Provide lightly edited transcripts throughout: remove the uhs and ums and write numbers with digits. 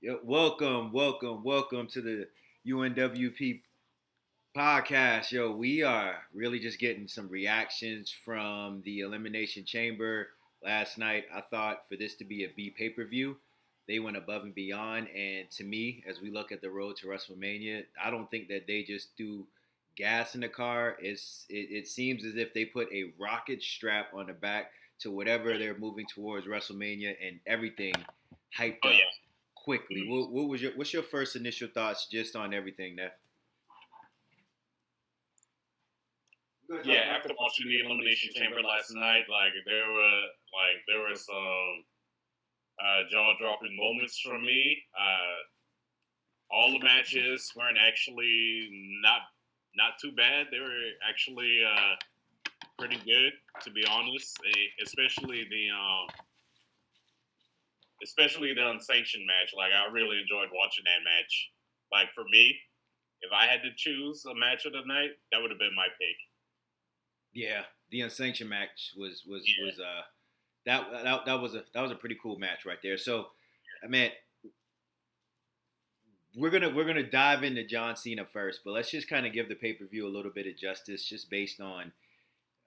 Yo, welcome to the UNWP podcast. Yo, we are really just getting some reactions from the Elimination Chamber last night. I thought for this to be a B pay per view, they went above and beyond. And to me, as we look at the road to WrestleMania, I don't think that they just threw gas in the car. It seems as if they put a rocket strap on the back to whatever they're moving towards WrestleMania and everything hyped Oh up yeah. quickly. Mhm. What's your first initial thoughts just on everything, Neff? Yeah, after watching the Elimination Chamber last night, there were some jaw dropping moments for me. All the matches weren't actually not too bad. They were actually pretty good, to be honest. Especially the unsanctioned match. Like I really enjoyed watching that match. Like for me, if I had to choose a match of the night, that would have been my pick. Yeah, the unsanctioned match was Yeah. that was a pretty cool match right there. So, I mean, we're gonna dive into John Cena first, but let's just kind of give the pay per view a little bit of justice, just based on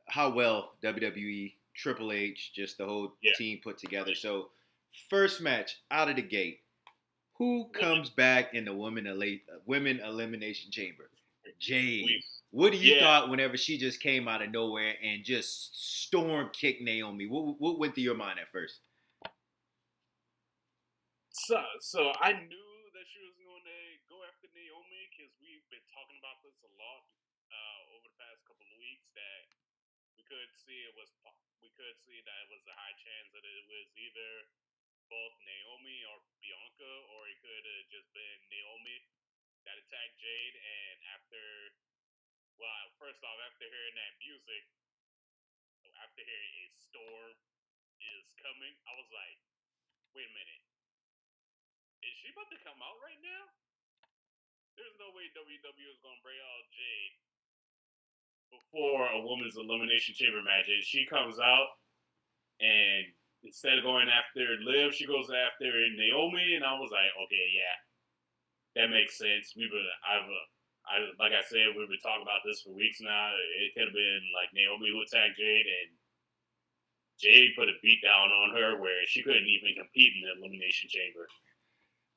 how well WWE, Triple H, just the whole Yeah. team put together. So, first match out of the gate, who Women. comes back in the women elimination chamber? Jade. We What do you Yeah. thought whenever she just came out of nowhere and just storm kicked Naomi? What went through your mind at first? So I knew that she was going to go after Naomi because we've been talking about this a lot over the past couple of weeks. That we could see that it was a high chance that it was either both Naomi or Bianca, or it could have just been Naomi that attacked Jade. And first off, after hearing that music, after hearing a storm is coming, I was like, wait a minute, is she about to come out right now? There's no way WWE is going to bring out Jade before a women's elimination chamber match. And she comes out, and instead of going after Liv, she goes after Naomi. And I was like, okay, yeah, that makes sense. Like I said, we've been talking about this for weeks now. It could have been like Naomi who attacked Jade, and Jade put a beat down on her where she couldn't even compete in the elimination chamber.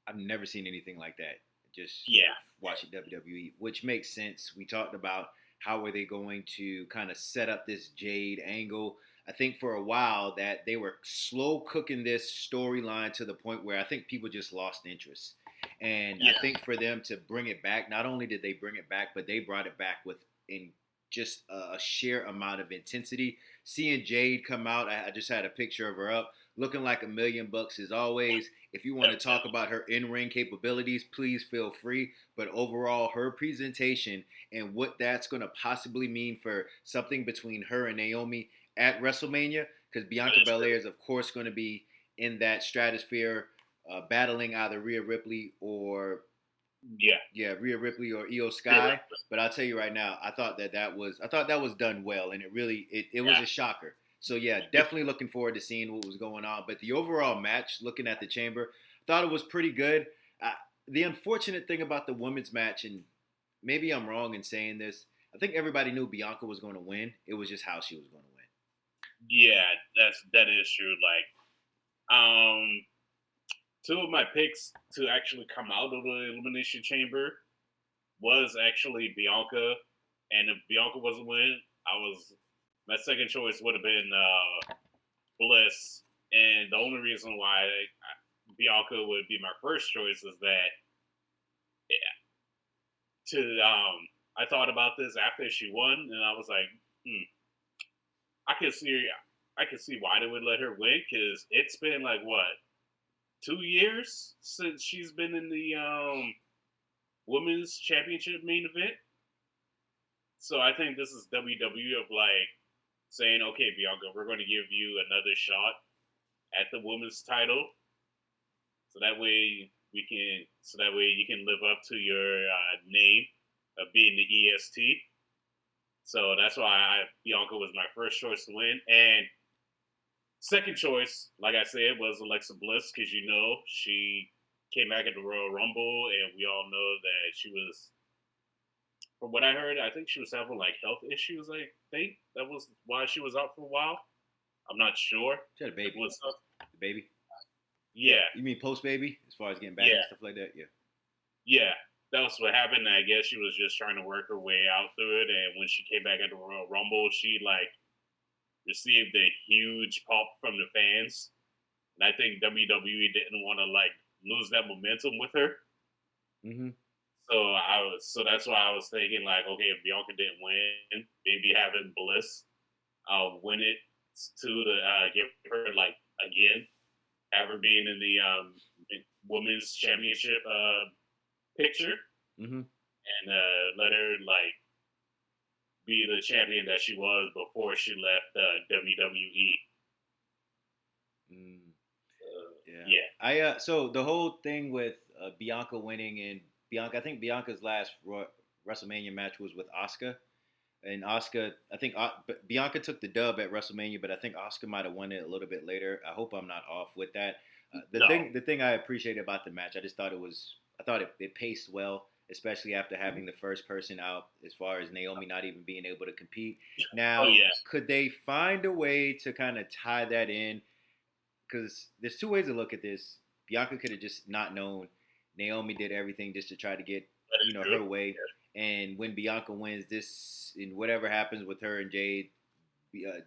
I've never seen anything like that. Just Yeah. watching WWE, which makes sense. We talked about how were they going to kind of set up this Jade angle. I think for a while that they were slow cooking this storyline to the point where I think people just lost interest. And I Yeah. think for them to bring it back, not only did they bring it back, but they brought it back with in just a sheer amount of intensity. Seeing Jade come out, I just had a picture of her up, looking like $1,000,000 as always. If you want to talk about her in-ring capabilities, please feel free. But overall, her presentation and what that's going to possibly mean for something between her and Naomi at WrestleMania, because Bianca Belair is of course going to be in that stratosphere, battling either Rhea Ripley or Rhea Ripley or Io Sky. But I'll tell you right now, I thought that was done well, and it was a shocker. So yeah, definitely looking forward to seeing what was going on. But the overall match, looking at the chamber, thought it was pretty good. The unfortunate thing about the women's match, and maybe I'm wrong in saying this, I think everybody knew Bianca was going to win. It was just how she was going to win. Yeah, that is true. Like, two of my picks to actually come out of the elimination chamber was actually Bianca, and if Bianca wasn't winning, my second choice would have been Bliss. And the only reason why Bianca would be my first choice is that to I thought about this after she won, and I was like, I can see why they would let her win, because it's been like what, 2 years since she's been in the women's championship main event. So I think this is WWE of like saying, okay, Bianca, we're going to give you another shot at the women's title, so that way you can live up to your name of being the EST. So that's why Bianca was my first choice to win. And second choice, like I said, was Alexa Bliss, because came back at the Royal Rumble, and we all know that she was, from what I heard, I think she was having like health issues. I think that was why she was out for a while. I'm not sure. She had a It baby. was, The baby. yeah, You mean post baby, as far as getting back and yeah, stuff like that? Yeah. yeah. That was what happened. I guess she was just trying to work her way out through it, and when she came back at the Royal Rumble, she like received a huge pop from the fans, and I think WWE didn't want to like lose that momentum with her. Mm-hmm. So that's why I was thinking like, okay, if Bianca didn't win, maybe having Bliss win it to give her like again, have her being in the women's championship picture, Mm-hmm. and let her like be the champion that she was before she left WWE. Mm, yeah. Yeah, So the whole thing with Bianca winning and Bianca, I think Bianca's last WrestleMania match was with Asuka. And Asuka, I think Bianca took the dub at WrestleMania, but I think Asuka might have won it a little bit later. I hope I'm not off with that. no, The thing I appreciated about the match, I just thought I thought it paced well, especially after having the first person out, as far as Naomi not even being able to compete. oh Now, yeah, could they find a way to kind of tie that in? Because there's two ways to look at this. Bianca could have just not known. Naomi did everything just to try to get that is true. her way. And when Bianca wins this, and whatever happens with her and Jade, uh,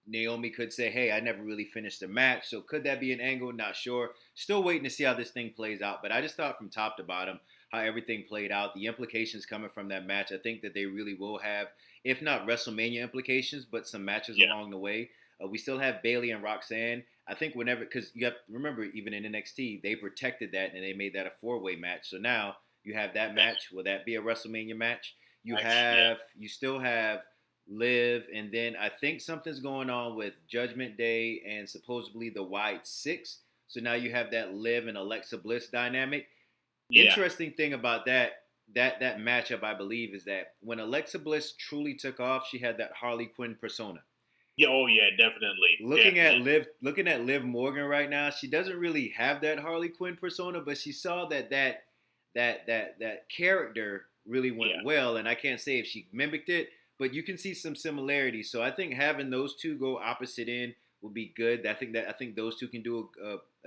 Naomi could say, "Hey, I never really finished the match." So could that be an angle? Not sure. Still waiting to see how this thing plays out. But I just thought from top to bottom how everything played out. The implications coming from that match, I think that they really will have, if not WrestleMania implications, but some matches Yeah, along the way. We still have Bailey and Roxanne. I think whenever, because you have to remember, even in NXT, they protected that and they made that a four-way match. So now you have that match. Will that be a WrestleMania match? yeah, You still have Liv, and then I think something's going on with Judgment Day and supposedly the White Six. So now you have that Liv and Alexa Bliss dynamic. yeah. Interesting thing about that matchup, I believe, is that when Alexa Bliss truly took off, she had that Harley Quinn persona. Yeah, oh yeah, definitely, definitely. Looking at Liv Morgan right now, she doesn't really have that Harley Quinn persona, but she saw that character really went Yeah, well, and I can't say if she mimicked it, but you can see some similarities. So I think having those two go opposite end would be good. I think those two can do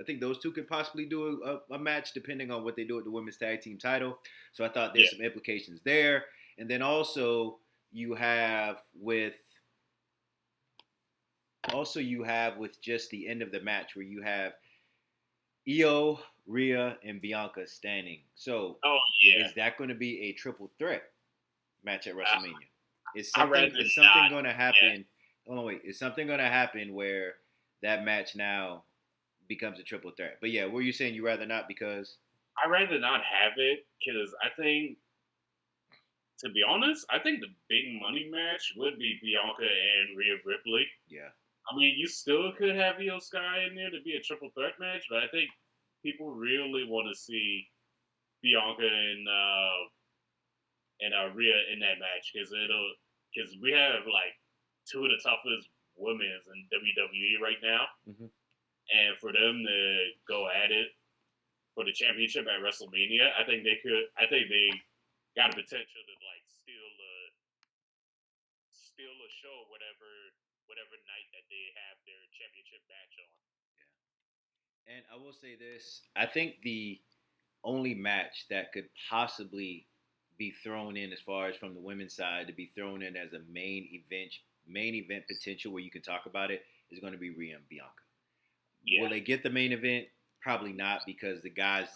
I think those two could possibly do a match depending on what they do with the women's tag team title. So I thought yeah, there's some implications there, and then you have with you have with just the end of the match where you have Io, Rhea, and Bianca standing. So oh yeah. is that going to be a triple threat match at WrestleMania? I rather Is something not. going to Yeah, happen? Oh wait, is something going to happen where that match now becomes a triple threat? But yeah, were you saying you rather not because? I rather not have it because I think, to be honest, I think the big money match would be Bianca and Rhea Ripley. Yeah, I mean, you still could have Io Sky in there to be a triple threat match, but I think people really want to see Bianca and Rhea in that match because we have like two of the toughest women's in WWE right now, hmm and for them to go at it for the championship at WrestleMania, I think they could. I think they got a potential to like steal a show whatever night that they have their championship match on. yeah. And I will say this: I think the only match that could possibly be thrown in as far as from the women's side to be thrown in as a main event potential where you can talk about it is going to be Rhea and Bianca. Will Yeah, they get the main event? Probably not because the guys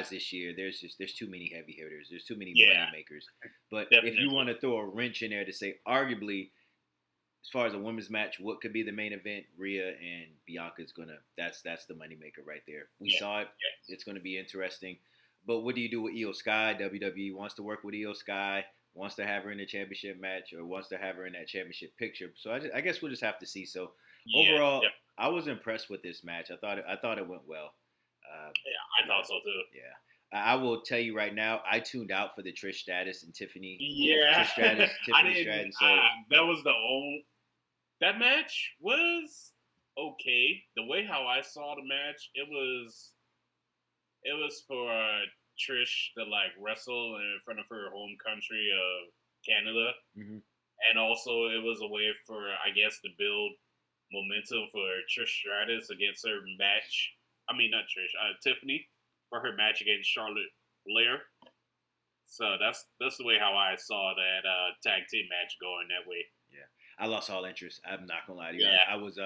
this year, there's too many heavy hitters. There's too many yeah, money makers. But if you definitely. want to throw a wrench in there to say, arguably, as far as a women's match, what could be the main event? Rhea and Bianca's gonna. That's the moneymaker right there. We Yeah, saw it. yeah, It's gonna be interesting. But what do you do with Io Sky? WWE wants to work with Io Sky, wants to have her in the championship match, or wants to have her in that championship picture. So I guess we'll just have to see. So yeah, overall, yeah. I was impressed with this match. I thought it went well. Uh, Yeah, I yeah, thought so too. yeah. I will tell you right now, I tuned out for the Trish Stratus and Yeah, I Tiffany didn't. Stratton. So That was the only. That match was okay. The way how I saw the match, It was for Trish to like wrestle in front of her home country of Canada, Hmm. and also it was a way for I guess to build momentum for Trish Stratus against her match. I mean, not Trish, Tiffany for her match against Charlotte Flair. So that's the way how I saw that tag team match going that way. Yeah, I lost all interest. I'm not gonna lie to you. Yeah, I was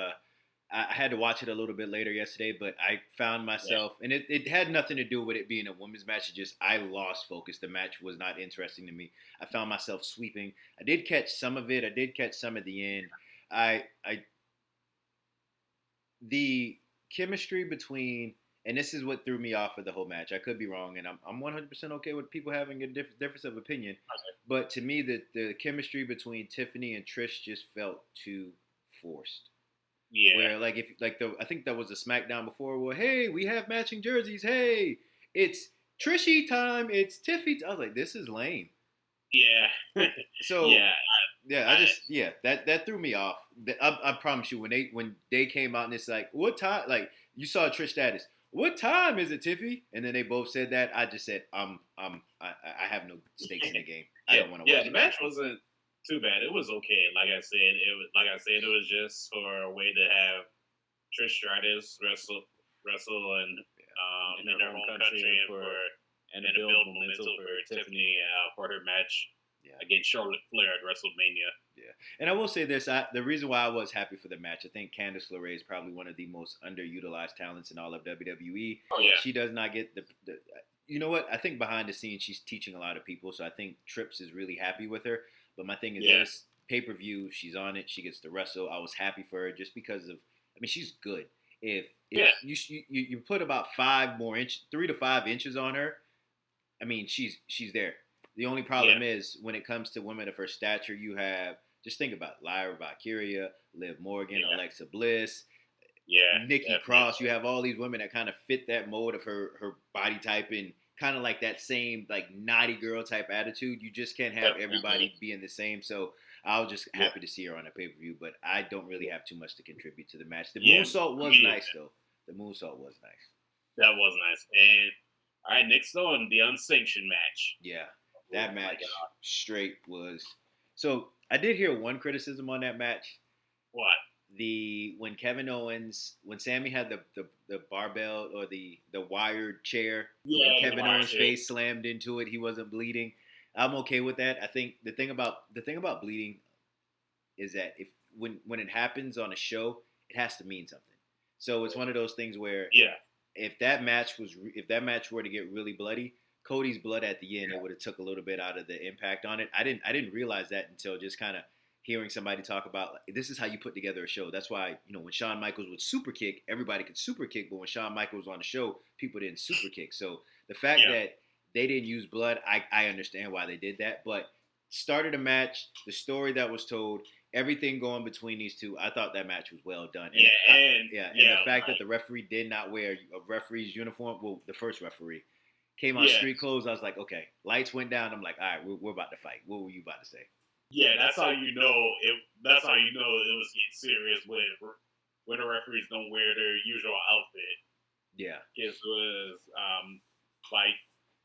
I had to watch it a little bit later yesterday, but I found yeah, myself, and it had nothing to do with it being a women's match. It just I lost focus. The match was not interesting to me. I found myself sweeping. I did catch some of it. I did catch some at the end. I the chemistry between, and this is what threw me off of the whole match. I could be wrong, and I'm 100% okay with people having a difference of opinion. But to me, the chemistry between Tiffany and Trish just felt too forced. yeah, Where like if like the I think that was a SmackDown before. Well, hey, we have matching jerseys. Hey, it's Trishy time. It's Tiffy. I was like, this is lame. yeah, So yeah. yeah, I I, just that threw me off. I promise you, when they came out and it's like, what time? Like you saw Trish status. What time is it, Tiffy? And then they both said that. I just said, I have no stakes in the game. I yeah, don't want to yeah. watch The it. match wasn't too bad. It was okay. It was just for a way to have Trish Stratus wrestle Yeah. in her home country and to build momentum for Tiffany for her match Yeah. against Charlotte Flair at WrestleMania. Yeah, and I will say this: the reason why I was happy for the match, I think Candice LeRae is probably one of the most underutilized talents in all of WWE. Oh yeah, She does not get the. You know what? I think behind the scenes she's teaching a lot of people, so I think Trips is really happy with her. But my thing is yeah, this: pay per view, she's on it, she gets to wrestle. I was happy for her just because of. I mean, she's good. If yeah, you put about 3 to 5 inches on her, I mean, she's there. The only yeah, problem is when it comes to women of her stature, you have just think about it, Lyra Valkyria, Liv Morgan, yeah, Alexa Bliss, yeah, Nikki Cross. You definitely. have all these women that kind of fit that mold of her body type and kind of like that same like naughty girl type attitude. You just can't have Definitely. everybody being the same. So I was just Yeah, happy to see her on a pay per view, but I don't really have too much to contribute to the match. The yeah. moonsault I was mean, nice though. The moonsault was nice. that was nice. And all right, next on the unsanctioned match. Yeah, Oh that my match god, straight was. So I did hear one criticism on that match. what? The when Sammy had the barbell or the wired chair, and Yeah, the Kevin wire Owens' shit. face slammed into it, he wasn't bleeding. I'm okay with that. I think the thing about bleeding is that if when it happens on a show, it has to mean something. So it's one of those things where Yeah, if that match were to get really bloody, Cody's blood at the end, it would have took a little bit out of the impact on it. I didn't realize that until just kind of hearing somebody talk about like, this is how you put together a show. That's why when Shawn Michaels would super kick, everybody could super kick, but when Shawn Michaels was on the show, people didn't super kick. So the fact yeah, that they didn't use blood, I understand why they did that. But started a match, the story that was told, everything going between these two, I thought that match was well done. And yeah, and yeah, and the yeah, fact that like the referee did not wear a referee's uniform, well, the first referee came on yeah, street clothes. I was like, okay, lights went down. I'm like, all right, we're about to fight. What were you about to say? yeah. That's how you know it. That's how you know it was getting serious when the referees don't wear their usual outfit. Yeah. It was like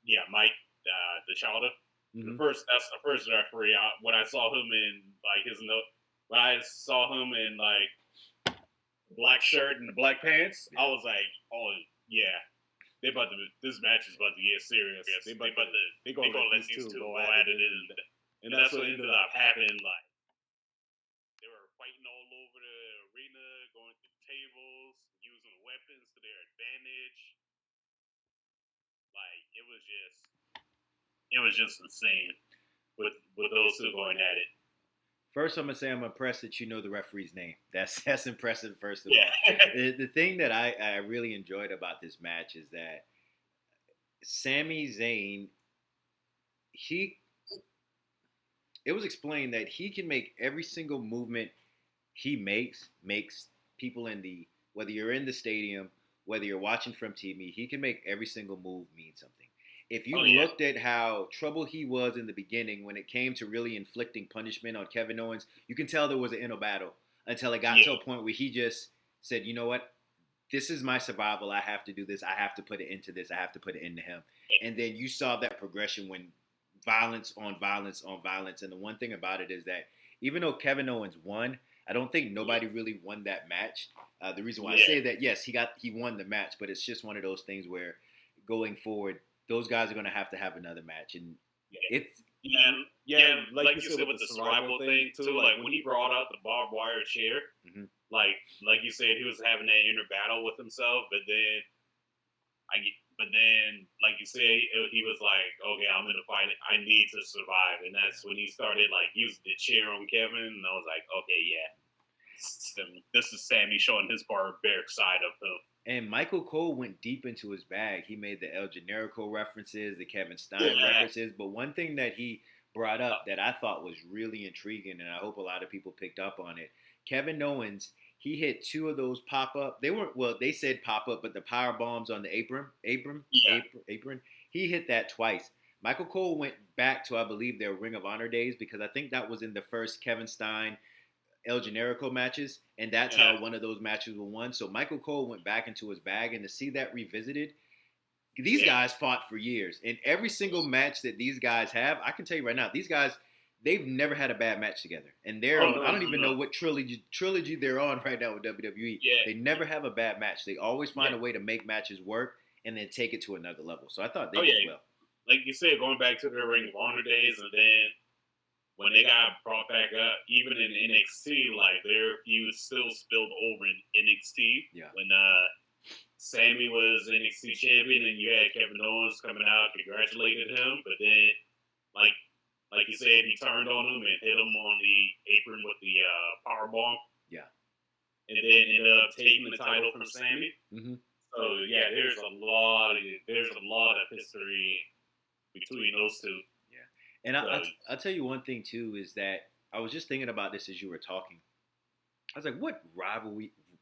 yeah, Mike the Chowder. Hmm. That's the first referee. When I saw him in like his note, when I saw him in like black shirt and the black pants, I Yeah. was like, oh yeah, this match is about to get serious. They gonna let these two go at it, and that's what ended up happening. Like they were fighting all over the arena, going through tables, using weapons to their advantage. Like it was just insane with those two going at it. First, I'm gonna say I'm impressed that you know the referee's name. That's impressive. First of all, Yeah, the thing that I really enjoyed about this match is that Sami Zayn, he it was explained that he can make every single movement he makes people in the whether you're in the stadium, whether you're watching from TV, he can make every single move mean something. If you oh yeah, looked at how troubled he was in the beginning when it came to really inflicting punishment on Kevin Owens, you can tell there was an inner battle until it got to yeah, a point where he just said, "You know what? this is my survival. I have to do this. I have to put it into this. I have to put it into him. And then you saw that progression when violence on violence on violence. And the one thing about it is that even though Kevin Owens won, I don't think nobody really won that match. The reason why I say that, yes, he won the match, but it's just one of those things where going forward, those guys are going to have another match, and it's like you said with the survival thing too. Like when he brought out the barbed wire chair, mm-hmm. like you said, he was having that inner battle with himself, but then like you said, he was like, okay, I'm gonna fight it. I need to survive, and that's when he started like using the chair on Kevin, and I was like, okay, yeah. This is Sammy showing his barbaric side of him. And Michael Cole went deep into his bag. He made the El Generico references, the Kevin Stein references. But one thing that he brought up that I thought was really intriguing, and I hope a lot of people picked up on it, Kevin Owens, he hit 2 of those pop-up. They weren't, well, they said pop-up, but the power bombs on the apron. He hit that twice. Michael Cole went back to, I believe, their Ring of Honor days, because I think that was in the first Kevin Stein El Generico matches, and that's how one of those matches were won. So Michael Cole went back into his bag, and to see that revisited, these guys fought for years. And every single match that these guys have, I can tell you right now, these guys, they've never had a bad match together. And they're I don't even know what trilogy they're on right now with WWE. Yeah. They never have a bad match. They always find a way to make matches work and then take it to another level. So I thought they did well. Like you said, going back to the Ring of Honor days, and then when they got brought back up, even in NXT, like their feud still spilled over in NXT. Yeah. When Sammy was NXT champion, and you had Kevin Owens coming out, congratulated him, but then, like you said, he turned on him and hit him on the apron with the power bomb. Yeah. And then ended up taking the title from Sammy. Mm-hmm. So yeah, there's a lot of history between those two. And I'll tell you one thing, too, is that I was just thinking about this as you were talking. I was like, what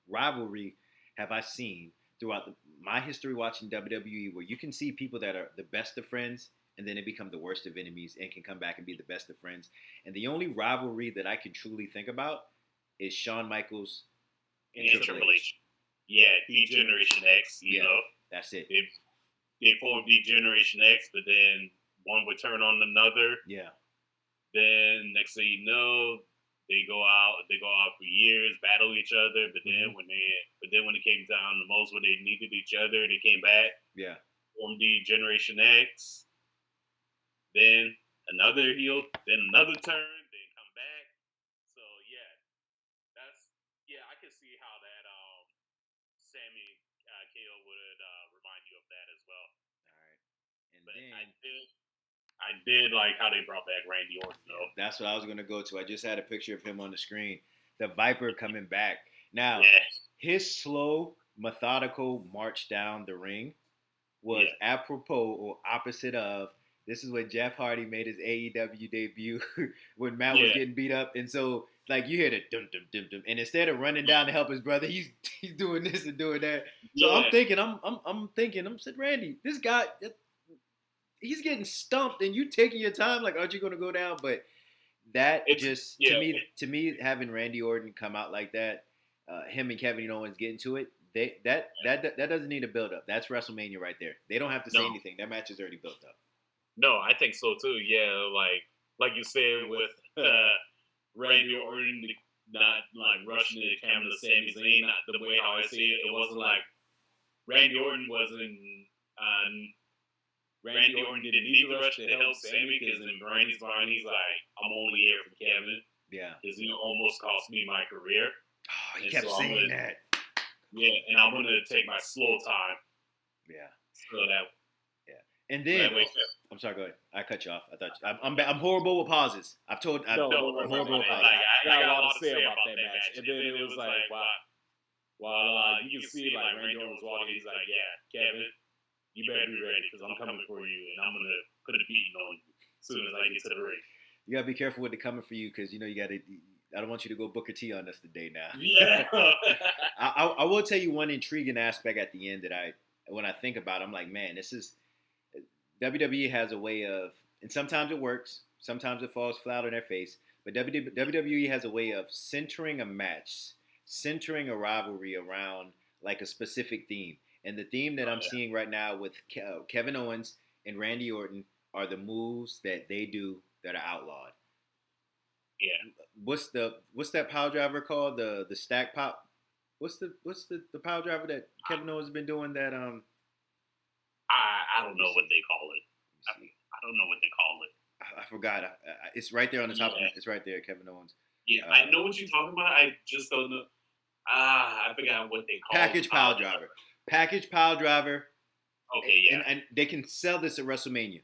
rivalry have I seen throughout my history watching WWE where you can see people that are the best of friends and then they become the worst of enemies and can come back and be the best of friends? And the only rivalry that I can truly think about is Shawn Michaels and Triple H. Yeah, D-Generation X, you know. That's it. They formed D-Generation X, but then one would turn on another. Yeah. Then next thing you know, they go out for years, battle each other. But then when it came down the most when they needed each other, they came back. Yeah. Formed the Generation X. Then another heel, then another turn, then come back. So I can see how that Sammy KO would remind you of that as well. All right. And but then I did like how they brought back Randy Orton, though. That's what I was going to go to. I just had a picture of him on the screen. The Viper coming back. Now, his slow, methodical march down the ring was apropos or opposite of, this is when Jeff Hardy made his AEW debut when Matt was getting beat up. And so, like, you hear the dum, dum, dum, dum. And instead of running down to help his brother, he's doing this and doing that. So I'm thinking, I'm saying, Randy, this guy, he's getting stumped, and you taking your time. Like, aren't you going to go down? But that to me, having Randy Orton come out like that, him and Kevin Owens getting to it, that doesn't need a build up. That's WrestleMania right there. They don't have to say anything. That match is already built up. No, I think so too. Yeah, like you said with Randy Orton not like rushing the camera to Sami Zayn. Not the way how I see it. It wasn't like Randy Orton wasn't. Randy Orton didn't need to rush to help Sammy because in Randy's mind, he's like, I'm only here for Kevin. Yeah. Because he almost cost me my career. Oh, he kept saying that. Yeah, and I'm going to take my slow time. Yeah. So that. Yeah. And then, I'm sorry, go ahead. I cut you off. I thought I'm horrible with pauses. I'm horrible with pauses. I got a lot to say about that match. And then it was like, wow. You can see like Randy Orton was walking. He's like, yeah, Kevin, you better be ready because I'm coming for you, and I'm gonna put a beating on you as soon as I get to the ring. You gotta be careful with the coming for you because you gotta. I don't want you to go Booker T on us today now. Yeah. I will tell you one intriguing aspect at the end that when I think about it, I'm like, man, this is WWE has a way of, and sometimes it works, sometimes it falls flat on their face, but WWE has a way of centering a match, centering a rivalry around like a specific theme. And the theme that I'm seeing right now with Kevin Owens and Randy Orton are the moves that they do that are outlawed. Yeah. What's that power driver called? The stack pop. The power driver that Kevin Owens has been doing that I don't know what they call it. see. I don't know what they call it. I forgot. It's right there on the top. Yeah. It's right there, Kevin Owens. Yeah, I know what you're talking about. I just don't know. I forgot what they call Package power driver. Package power driver. Okay, yeah. And they can sell this at WrestleMania.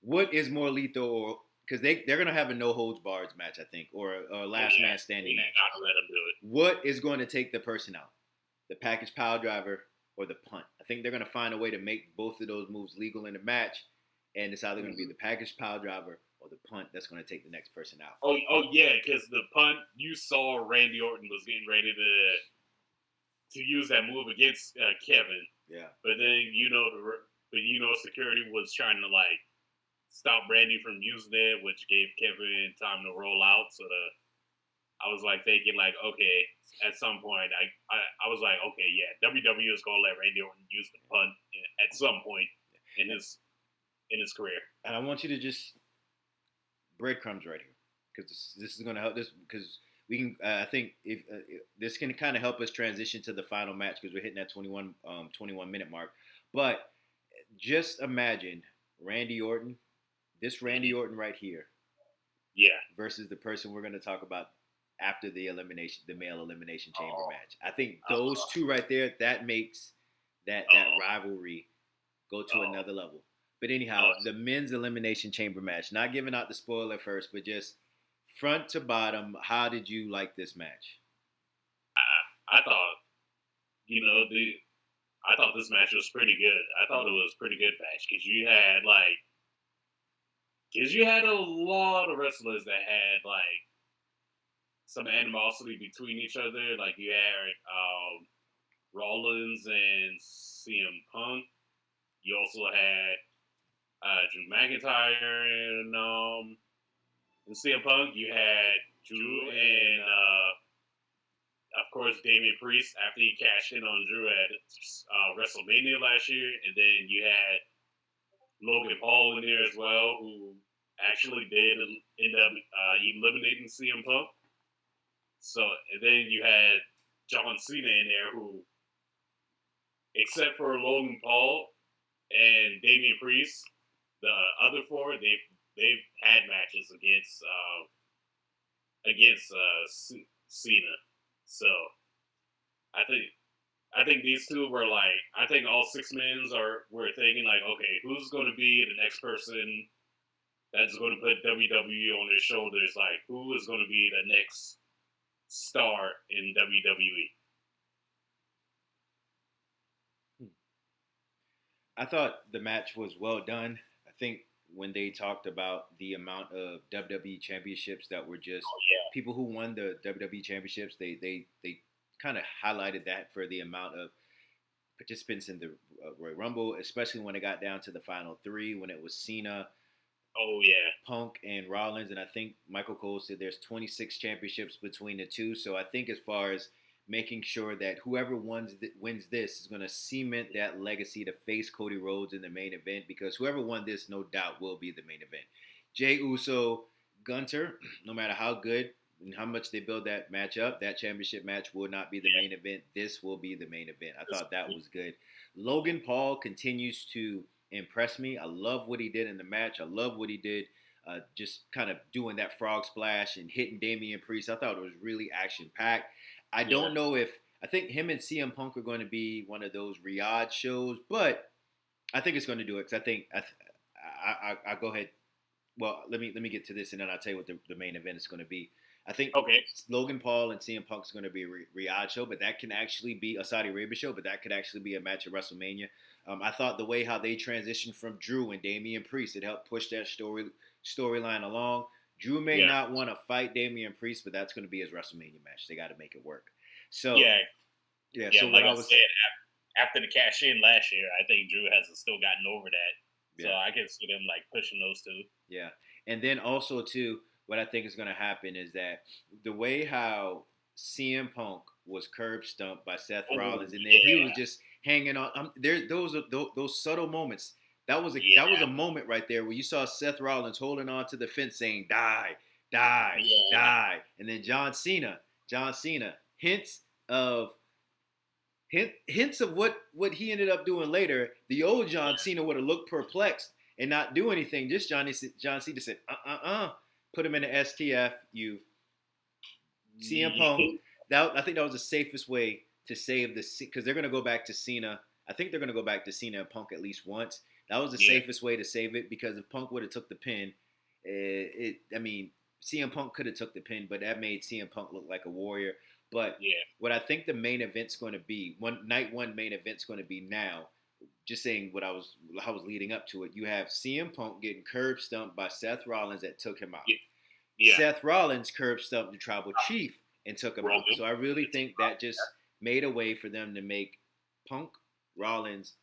What is more lethal, or because they're gonna have a no holds barred match, I think, or a last man standing match. Gotta let them do it. What is going to take the person out? The package power driver or the punt? I think they're gonna find a way to make both of those moves legal in the match, and it's either gonna be the package power driver or the punt that's gonna take the next person out. Oh yeah, because the punt, you saw Randy Orton was getting ready to use that move against Kevin. Yeah. But then security was trying to like stop Randy from using it, which gave Kevin time to roll out. So I was like thinking like, okay, at some point I was like, okay, yeah, WWE is gonna let Randy Orton use the punt at some point in his career. And I want you to just breadcrumbs right here, because this is gonna help this, because we can. I think if this can kind of help us transition to the final match, because we're hitting that 21 minute mark. But just imagine Randy Orton, this Randy Orton right here, yeah, versus the person we're going to talk about after the male elimination chamber match. I think those two right there, that makes that rivalry go to another level. But anyhow, the men's elimination chamber match. Not giving out the spoiler first, but just front to bottom, how did you like this match? I thought, I thought this match was pretty good. I thought it was a pretty good match because you had a lot of wrestlers that had like some animosity between each other. Like you had Rollins and CM Punk. You also had Drew McIntyre and CM Punk. You had Drew and of course Damian Priest after he cashed in on Drew at WrestleMania last year, and then you had Logan Paul in there as well, who actually did end up eliminating CM Punk. So, and then you had John Cena in there, who, except for Logan Paul and Damian Priest, the other four they've had matches against Cena. So, I think these two were like, I think all six men were thinking like, okay, who's going to be the next person that's going to put WWE on their shoulders? Like, who is going to be the next star in WWE? I thought the match was well done. I think when they talked about the amount of WWE championships that were just people who won the WWE championships, they kind of highlighted that for the amount of participants in the Royal Rumble, especially when it got down to the final three, when it was Cena, Punk, and Rollins. And I think Michael Cole said there's 26 championships between the two. So I think as far as making sure that whoever wins this is going to cement that legacy to face Cody Rhodes in the main event, because whoever won this, no doubt, will be the main event. Jey Uso, Gunter, no matter how good and how much they build that match up, that championship match will not be the main event. This will be the main event. I thought that was good. Logan Paul continues to impress me. I love what he did in the match. I love what he did just kind of doing that frog splash and hitting Damian Priest. I thought it was really action-packed. I don't know if – I think him and CM Punk are going to be one of those Riyadh shows, but I think it's going to do it because I think I go ahead. Well, let me get to this, and then I'll tell you what the main event is going to be. I think Logan Paul and CM Punk is going to be a Riyadh show, but that can actually be a Saudi Arabia show, but that could actually be a match at WrestleMania. I thought the way how they transitioned from Drew and Damian Priest, it helped push that storyline along. Drew may not want to fight Damian Priest, but that's going to be his WrestleMania match. They got to make it work. So So like I said, after the cash in last year, I think Drew hasn't still gotten over that. So I can see them like pushing those two. Yeah, and then also too, what I think is going to happen is that the way how CM Punk was curb stomped by Seth Oh, Rollins, and then he was yeah. just hanging on. There, those subtle moments. That was a moment right there where you saw Seth Rollins holding on to the fence, saying "Die, die, Yeah. die," and then John Cena, hints of hints of what he ended up doing later. The old John Cena would have looked perplexed and not do anything. Just John Cena said, put him in the STF. You CM Punk. I think that was the safest way to save because they're gonna go back to Cena. I think they're gonna go back to Cena and Punk at least once. That was the safest way to save it because if Punk would have took the pin, CM Punk could have took the pin, but that made CM Punk look like a warrior. But what I think the main event's going to be, night one main event's going to be now. Just saying what I was leading up to it. You have CM Punk getting curb stomped by Seth Rollins that took him out. Yeah. Seth Rollins curb stomped the Tribal Chief and took him out. So I really think that just made a way for them to make Punk, Rollins,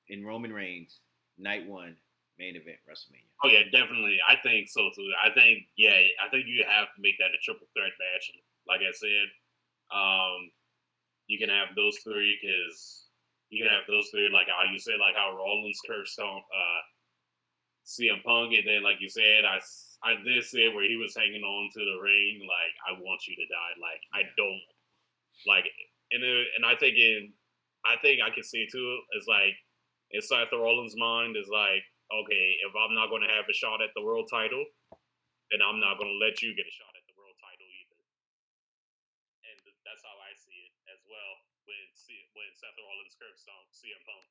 and Roman Reigns night one main event WrestleMania. Oh yeah, definitely. I think so too. I think you have to make that a triple threat match. Like I said, you can have those three like how you said, like how Rollins curb stomped CM Punk, and then like you said, I did say where he was hanging on to the ring, like I want you to die, like I don't like, and I think I can see too. It's like inside the Rollins' mind is like, okay, if I'm not going to have a shot at the world title, then I'm not going to let you get a shot at the world title either. And that's how I see it as well when Seth Rollins curb stomped CM Punk.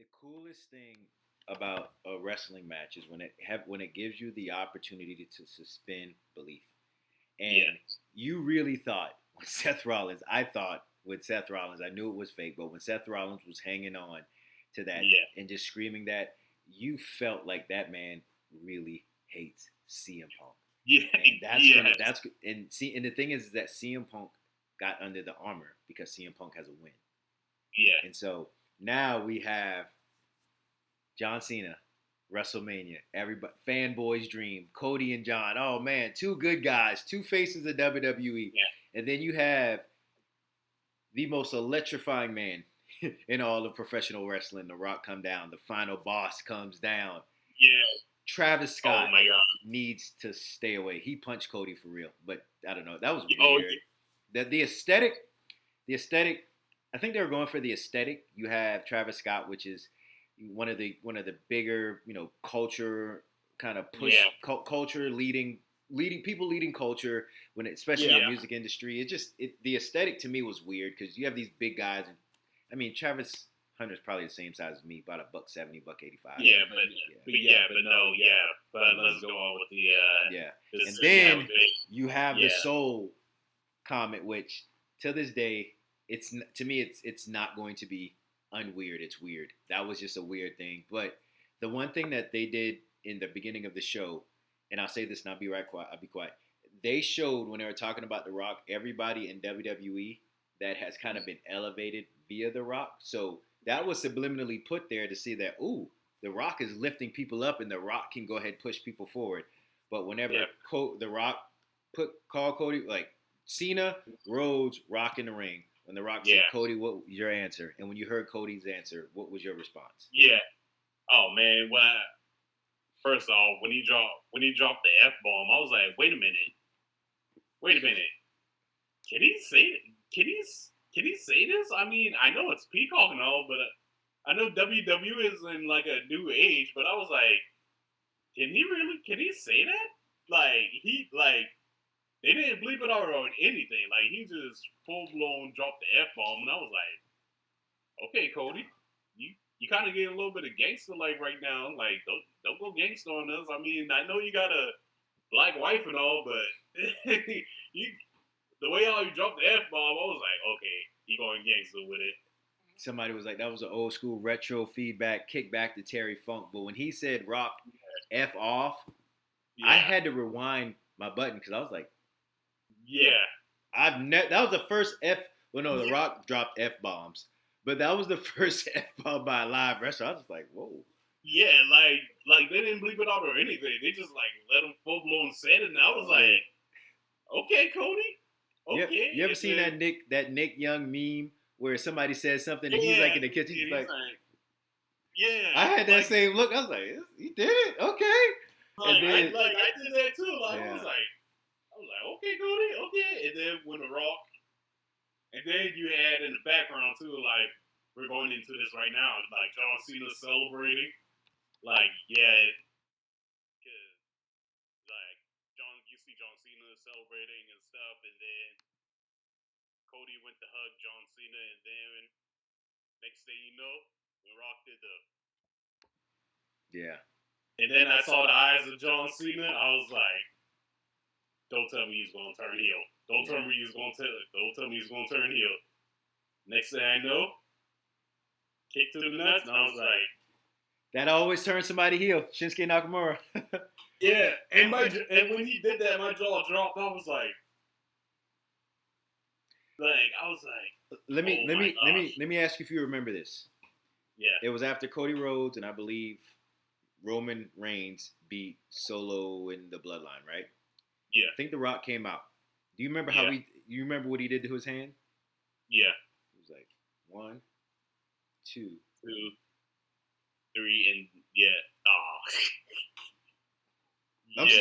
The coolest thing about a wrestling match is when it gives you the opportunity to suspend belief. And you really thought with Seth Rollins, I knew it was fake, but when Seth Rollins was hanging on to that and just screaming that, you felt like that man really hates CM Punk. Yeah, and the thing is that CM Punk got under the armor because CM Punk has a win. Yeah. And so now we have John Cena, WrestleMania, everybody, fanboy's dream, Cody and John. Oh man, two good guys, two faces of WWE. Yeah. And then you have the most electrifying man in all of professional wrestling, The Rock, come down. The final boss comes down. Yeah. Travis Scott needs to stay away. He punched Cody for real, but I don't know. That was weird. The aesthetic. I think they were going for the aesthetic. You have Travis Scott, which is one of the bigger, culture kind of push culture leading culture especially in the music industry. The aesthetic to me was weird because you have these big guys. I mean, Travis Hunter's probably the same size as me, about $170, $185. But let's go on with the and then you have the Soul comment, which to this day, it's not going to be unweird. It's weird. That was just a weird thing. But the one thing that they did in the beginning of the show, and I'll say this and I'll be quiet. They showed when they were talking about The Rock, everybody in WWE that has kind of been elevated via The Rock. So that was subliminally put there to see that, The Rock is lifting people up and The Rock can go ahead and push people forward. But whenever The Rock call Cody, like Cena, Rhodes, Rock in the ring. When The Rock said, Cody, what was your answer? And when you heard Cody's answer, what was your response? Yeah. Oh man, first off, when he dropped the F-bomb, I was like, wait a minute. Can he say this? I mean, I know it's Peacock and all, but I know WWE is in like a new age, but I was like, can he say that? They didn't bleep it out or anything. Like, he just full-blown dropped the F-bomb, and I was like, okay, Cody, you kind of getting a little bit of gangster-like right now. Like, don't go gangster on us. I mean, I know you got a black wife and all, but the way how you dropped the F-bomb, I was like, okay, he going gangster with it. Somebody was like, that was an old-school retro feedback, kickback to Terry Funk. But when he said Rock F off, I had to rewind my button because I was like, that was the first The Rock dropped F-bombs, but that was the first F-bomb by a live wrestler. I was just like, whoa. Yeah, like they didn't bleep it out or anything. They just like let him full blown say it, and I was like, okay, Cody. Okay. You ever And seen then, that Nick Young meme where somebody says something and he's yeah, like in the kitchen, and he's he's like, like, yeah, I had that like, same look. I was like, he did it, okay. And then I did that too. Like, yeah, I was like, okay, Cody, okay. And then when the Rock, and then you had in the background too, like, we're going into this right now, like John Cena celebrating, like, yeah, cause like you see John Cena celebrating and stuff, and then Cody went to hug John Cena, and then next thing you know, when Rock did the, yeah, and then I saw the eyes of John Cena, I was like, don't tell me he's gonna turn heel. Don't tell me he's gonna Don't tell me he's gonna turn heel. Next thing I know, kick to the nuts, and I was like, that always turns somebody heel. Shinsuke Nakamura. yeah. And when he did that, my jaw dropped. I was like I was like, Let me ask you if you remember this. Yeah. It was after Cody Rhodes and I believe Roman Reigns beat Solo in the Bloodline, right? Yeah. I think The Rock came out. Do you remember you remember what he did to his hand? Yeah. It was like 1, 2, 2, 3, and yeah.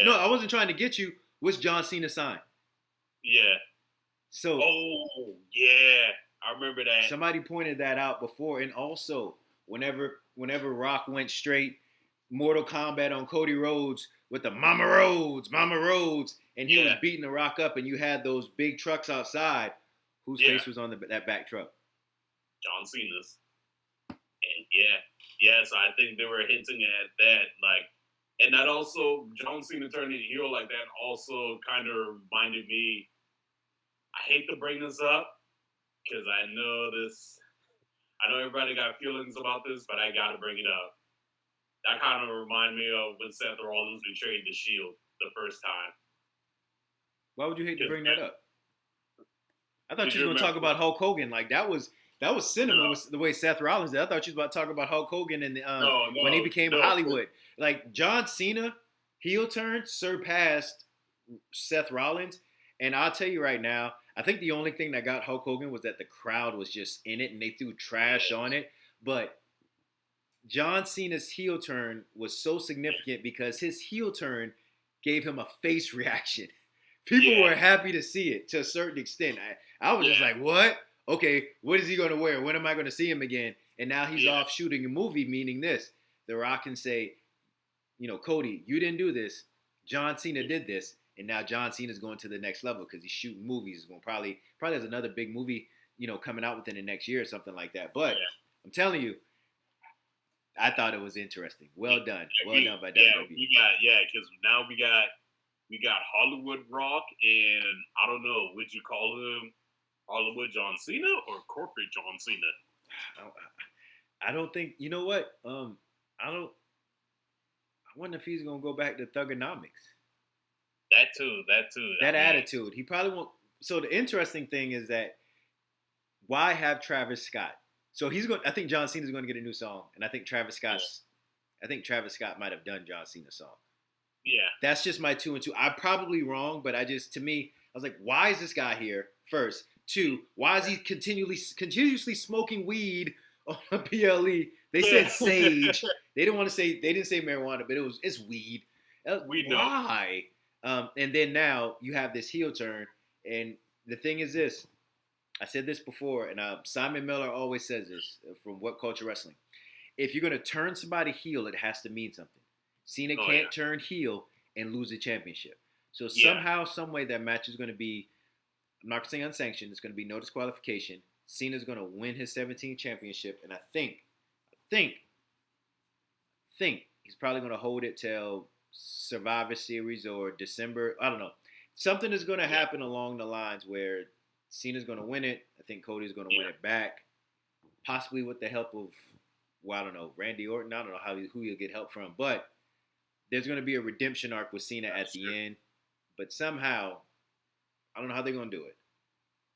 No, I wasn't trying to get you. What's John Cena sign? Yeah. So oh yeah, I remember that. Somebody pointed that out before, and also whenever Rock went straight Mortal Kombat on Cody Rhodes with the Mama Rhodes, and he was beating the Rock up, and you had those big trucks outside. Whose face was on that back truck? John Cena's. And so I think they were hinting at that, like, and that also John Cena turning heel like that also kind of reminded me. I hate to bring this up because I know everybody got feelings about this, but I got to bring it up. That kind of reminded me of when Seth Rollins betrayed the Shield the first time. Why would you hate to bring that up? I thought you were going to talk about Hulk Hogan. Like that was cinema, the way Seth Rollins did. I thought you were about to talk about Hulk Hogan and when he became Hollywood. Like John Cena heel turn surpassed Seth Rollins, and I'll tell you right now, I think the only thing that got Hulk Hogan was that the crowd was just in it and they threw trash on it. But John Cena's heel turn was so significant because his heel turn gave him a face reaction. People were happy to see it to a certain extent. I was just like, what? Okay, what is he going to wear? When am I going to see him again? And now he's off shooting a movie, meaning this. The Rock can say, Cody, you didn't do this. John Cena did this. And now John Cena's going to the next level because he's shooting movies. He's going probably has another big movie, coming out within the next year or something like that. But I'm telling you, I thought it was interesting. Well done. Well done by WWE. Because now we got Hollywood Rock, and I don't know, would you call him Hollywood John Cena or corporate John Cena? I don't think. You know what? I wonder if he's gonna go back to Thugonomics. That too. That attitude. He probably won't. So the interesting thing is that why have Travis Scott? So he's going. I think John Cena's going to get a new song, and I think Travis Scott might have done John Cena's song. Yeah. That's just my 2 and 2. I'm probably wrong, but to me, I was like, why is this guy here? First, 2, why is he continuously smoking weed on a PLE? They said sage. They didn't say marijuana, but it's weed. Why? And then now you have this heel turn, and the thing is this. I said this before, and Simon Miller always says this from What Culture Wrestling. If you're going to turn somebody heel, it has to mean something. Cena can't turn heel and lose the championship. So somehow, some way, that match is going to be, I'm not going to say unsanctioned, it's going to be no disqualification. Cena's going to win his 17th championship, and I think he's probably going to hold it till Survivor Series or December. I don't know. Something is going to happen along the lines where Cena's going to win it. I think Cody's going to win it back, possibly with the help of, I don't know, Randy Orton. I don't know who he'll get help from, but there's going to be a redemption arc with Cena at the end. But somehow, I don't know how they're going to do it,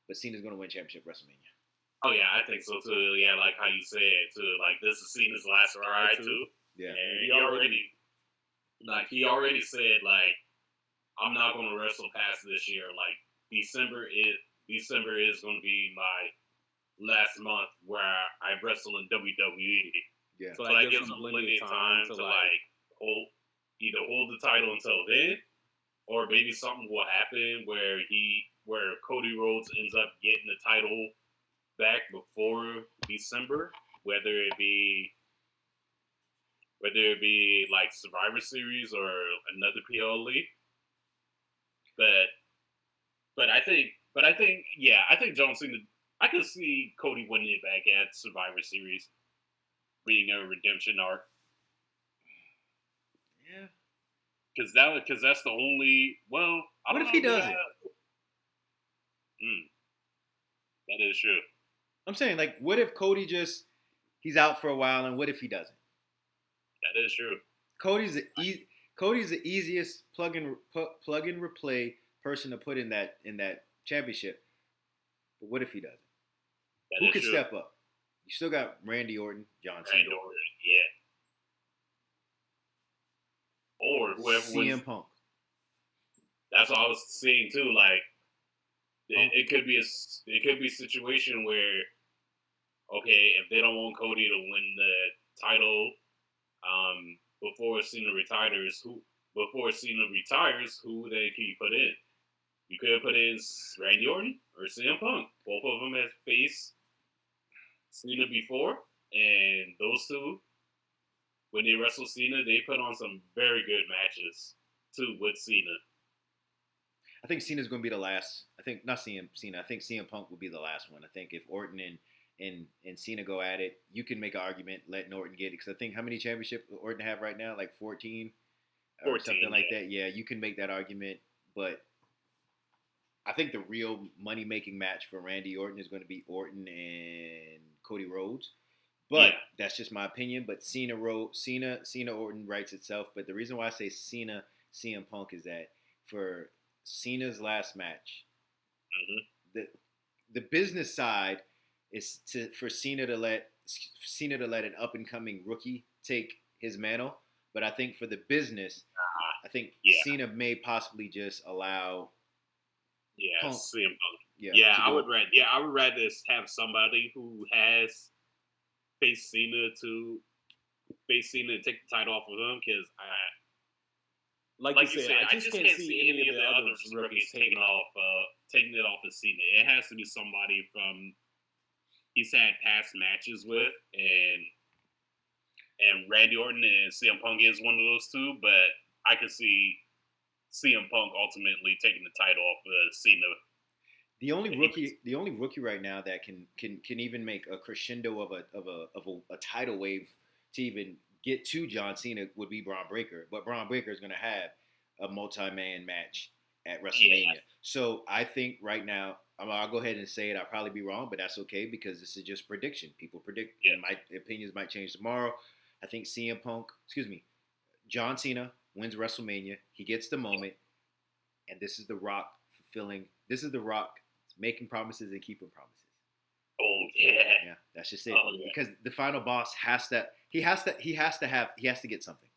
but Cena's going to win championship WrestleMania. Oh yeah, I think so too. Yeah, like how you said too. Like this is Cena's last ride too. Yeah, and he already said like, I'm not going to wrestle past this year. Like December is going to be my last month where I wrestle in WWE. Yeah. So that gives him plenty of time to like hold the title until then, or maybe something will happen where Cody Rhodes ends up getting the title back before December, whether it be like Survivor Series or another PLE. But I think I think John Cena. I could see Cody winning it back at Survivor Series, being a redemption arc. Yeah. Because that's the only. Well, what if he doesn't? That is true. I'm saying, like, what if Cody he's out for a while, and what if he doesn't? That is true. Cody's the easiest plug and replay person to put in that championship. But what if he doesn't? Who could step up? You still got Randy Orton, John Cena. Randy Orton, yeah. Or whoever CM Punk. That's what I was seeing too. Like, it could be a situation where, okay, if they don't want Cody to win the title, before Cena retires, who then can you put in? You could have put in Randy Orton or CM Punk. Both of them have faced Cena before, and those two, when they wrestle Cena, they put on some very good matches too with Cena. I think Cena's going to be the last. I think not Cena. I think CM Punk will be the last one. I think if Orton and Cena go at it, you can make an argument letting Orton get it, because I think how many championships Orton have right now, like 14 or something like that. Yeah, you can make that argument, but I think the real money-making match for Randy Orton is going to be Orton and Cody Rhodes. But that's just my opinion. But Cena Orton writes itself. But the reason why I say Cena CM Punk is that for Cena's last match, the business side is for Cena to let an up and coming rookie take his mantle. But I think for the business, I think Cena may possibly just allow. Yeah, CM Punk. I would rather have somebody who has faced Cena to take the title off of him, because like you said, I just can't see any of the other rookies taking it off of Cena. It has to be somebody from he's had past matches with, and Randy Orton and CM Punk is one of those two, but I could see CM Punk ultimately taking the title off of Cena. The only rookie right now that can even make a crescendo of a tidal wave to even get to John Cena would be Braun Breaker. But Braun Breaker is going to have a multi-man match at WrestleMania. Yeah. So I think right now, I'll go ahead and say it. I'll probably be wrong, but that's okay, because this is just prediction. People predict, and my opinions might change tomorrow. I think John Cena wins WrestleMania. He gets the moment, and this is The Rock making promises and keeping promises. Oh yeah. Yeah, that's just it. Because the final boss has to get something.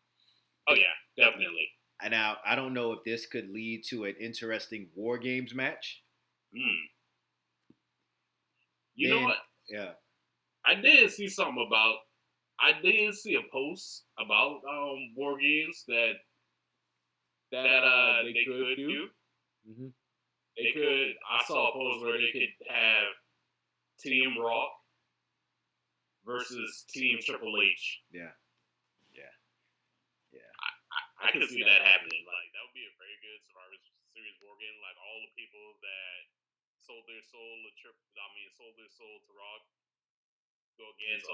Oh yeah, definitely. And now I don't know if this could lead to an interesting War Games match. You know what? Yeah. I did see a post about War Games that they could do. Mm-hmm. They could. I saw a post where they could have Team Rock versus Team Triple H. Yeah. I could see that happening. Like, that would be a very good Survivor Series War Game. Like, all the people that sold their soul to Rock go against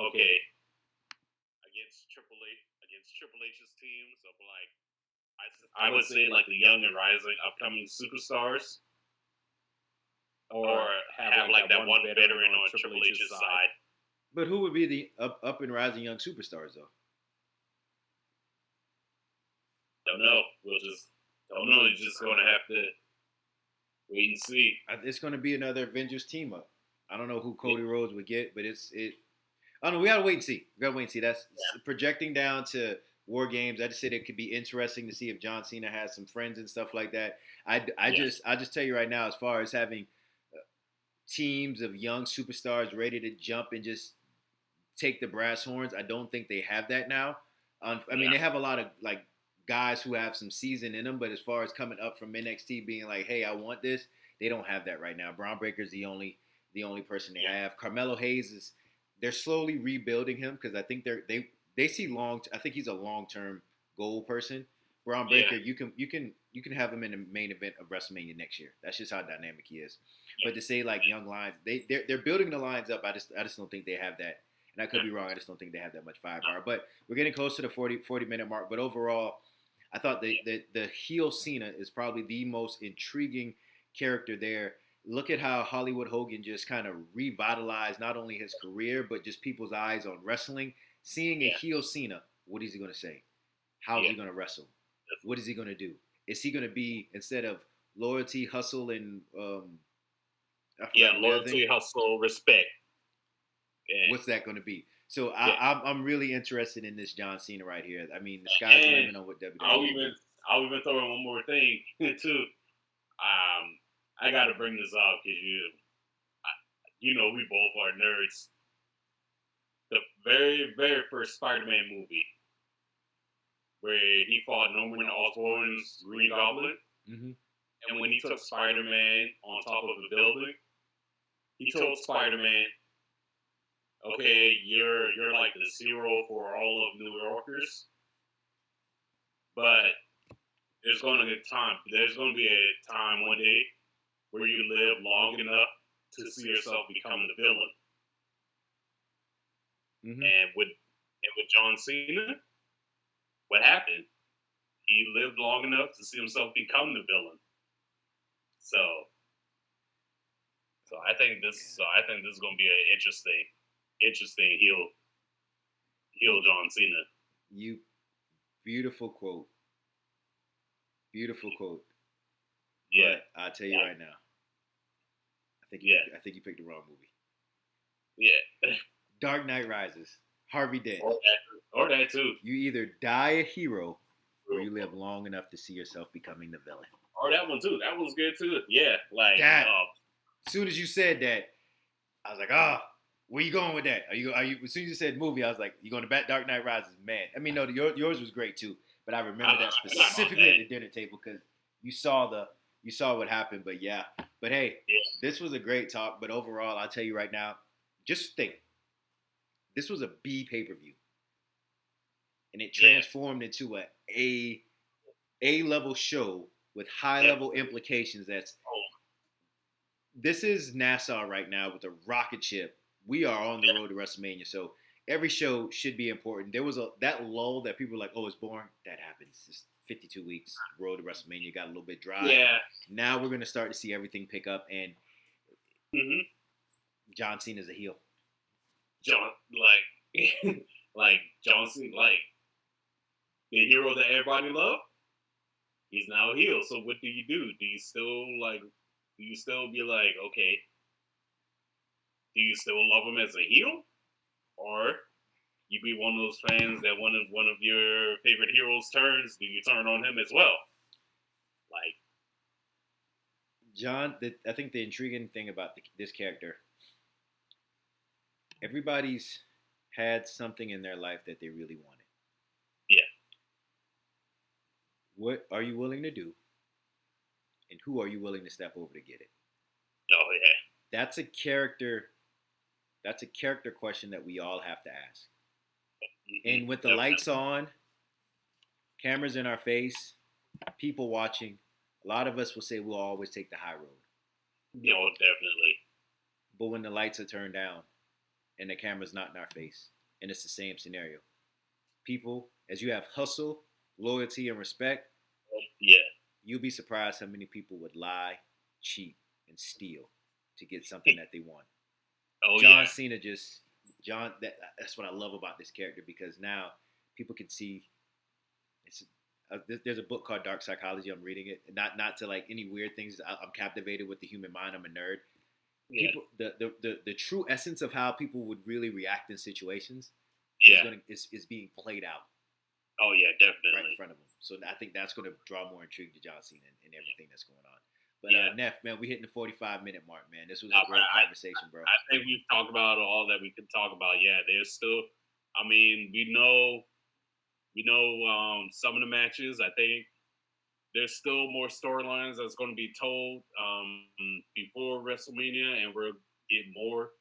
Triple H's team. So, like, I would say like the young and rising upcoming superstars, or have like that one veteran on Triple H's side. But who would be the up and rising young superstars though? Don't know. We'll just don't know. You're just going to have to wait and see. It's going to be another Avengers team up. I don't know who Cody Rhodes would get, but I don't know. We got to wait and see. That's projecting down to War Games. I just said it could be interesting to see if John Cena has some friends and stuff like that. I Yeah, just tell you right now, as far as having teams of young superstars ready to jump and just take the brass horns, I don't think they have that now. I mean, yeah, they have a lot of like guys who have some season in them, but as far as coming up from NXT, being like, "Hey, I want this," they don't have that right now. Braun Breaker's the only person they yeah, have. Carmelo Hayes is they're slowly rebuilding him because I think they see long. I think he's a long term goal person. Braun yeah, Breaker, you can have him in the main event of WrestleMania next year. That's just how dynamic he is. yeah, But to say like young lines, they're building the lines up. I just don't think they have that. And I could be wrong. I just don't think they have that much firepower. But we're getting close to the 40-minute mark. But overall, I thought the heel Cena is probably the most intriguing character there. Look at how Hollywood Hogan just kind of revitalized not only his career, but just people's eyes on wrestling. Seeing a yeah, heel Cena, what is he going to say? How is yeah, he going to wrestle? What is he going to do? Is he going to be, instead of loyalty, hustle, and I yeah. forgot what the other thing? Loyalty, hustle, respect. Yeah, What's that going to be? So yeah. I'm really interested in this John Cena right here. I mean, the sky's the And limit on what I'll WWE can even do. I'll even throw in one more thing too. I got to bring this up because we both are nerds. The very very first Spider-Man movie where he fought Norman Osborn's Green Goblin, Mm-hmm. and when he took Spider-Man on top of the building, he told Spider-Man, "Okay, you're like the zero for all of New Yorkers, but There's going to be a time one day where you live long enough to see yourself become the villain." Mm-hmm. And with John Cena, what happened? He lived long enough to see himself become the villain. So, so I think this is going to be an interesting heel John Cena. You beautiful quote, beautiful quote. Yeah, But I'll tell you right now, yeah, I think you picked the wrong movie. yeah. Dark Knight Rises. Harvey Dent. Or that too. You either die a hero or you live long enough to see yourself becoming the villain. Or that one too. That was good too. Yeah, like That. As soon as you said that, I was like, where you going with that? Are you? As soon as you said movie, I was like, you going to bet Dark Knight Rises? Man, I mean, no, yours was great too. But I remember that specifically at the dinner table because you saw what happened. But yeah, but hey, yeah, this was a great talk. But overall, I'll tell you right now, just think, this was a B pay-per-view, and it yeah, transformed into a level show with high level implications. This is NASA right now with a rocket ship. We are on the road to WrestleMania, so every show should be important. There was that lull that people were like, "Oh, it's boring." That happens. It's 52 weeks. Road to WrestleMania got a little bit dry. yeah. Now we're gonna start to see everything pick up, and Mm-hmm. John Cena's a heel. John, like Johnson, like the hero that everybody loved. He's now a heel. So what do you do? Do you still like? Do you still be like, okay? Do you still love him as a heel, or you be one of those fans that one of your favorite heroes turns? Do you turn on him as well? Like, John, I think the intriguing thing about this character, everybody's had something in their life that they really wanted. yeah, What are you willing to do, and who are you willing to step over to get it? oh yeah, That's a character. That's a character question that we all have to ask. And with the lights on, cameras in our face, people watching, a lot of us will say we'll always take the high road. definitely, But when the lights are turned down and the camera's not in our face, and it's the same scenario, people, as you have hustle, loyalty, and respect, yeah, you'll be surprised how many people would lie, cheat, and steal to get something that they want. oh John yeah, Cena that's what I love about this character because now people can see. There's a book called Dark Psychology. I'm reading it, not to like any weird things. I'm captivated with the human mind. I'm a nerd. yeah, People, the true essence of how people would really react in situations yeah, is being played out. Oh yeah, right in definitely. front of him. So I think that's going to draw more intrigue to John Cena and everything that's going on. But Yeah. Neff, man, we hitting the 45-minute mark, man. This was No, a but great conversation, bro. I think we've talked about all that we could talk about. Yeah, there's still. I mean, we know some of the matches. I think there's still more storylines that's going to be told before WrestleMania, and we'll get more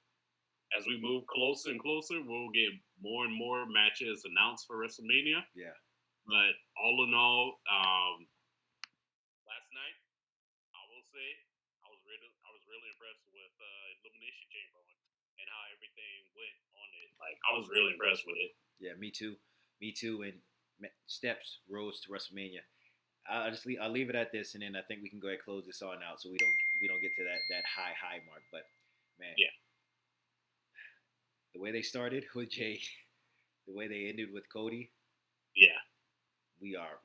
as we move closer and closer. We'll get more and more matches announced for WrestleMania. Yeah. But all in all, last night I will say I was really impressed with Elimination Chamber and how everything went on it. Like I was really impressed with it. Yeah, me too. Me too. And steps, roads to WrestleMania. I'll leave it at this, and then I think we can go ahead and close this on out, so we don't get to that high mark. But man, Yeah, the way they started with Jay, the way they ended with Cody, yeah, we are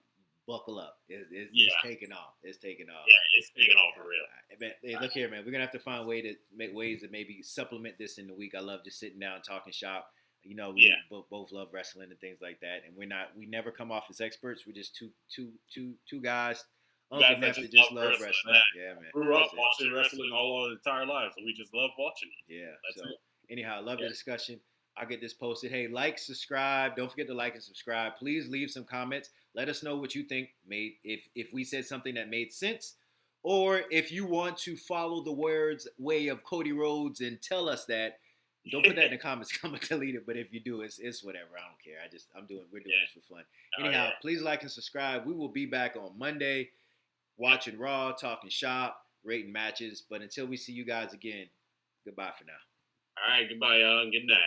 buckle up. It's yeah, taking off. It's taking off. yeah. It's taking off for real. Man, hey, look here, man. We're gonna have to find ways to maybe supplement this in the week. I love just sitting down and talking shop. You know, we both love wrestling and things like that, and we never come off as experts. We're just two guys. Unc and Neph that just love wrestling. Yeah, man. Grew up watching wrestling all our entire lives, so we just love watching it. Yeah. That's So it. anyhow, I love the discussion. I'll get this posted. Hey, like, subscribe. Don't forget to like and subscribe. Please leave some comments. Let us know what you think made if we said something that made sense, or if you want to follow the words way of Cody Rhodes and tell us that. Don't put that in the comments. I'm gonna delete it. But if you do, it's whatever. I don't care. We're doing this for fun. Anyhow, please like and subscribe. We will be back on Monday, watching Raw, talking shop, rating matches. But until we see you guys again, goodbye for now. All right, goodbye, y'all. Good night.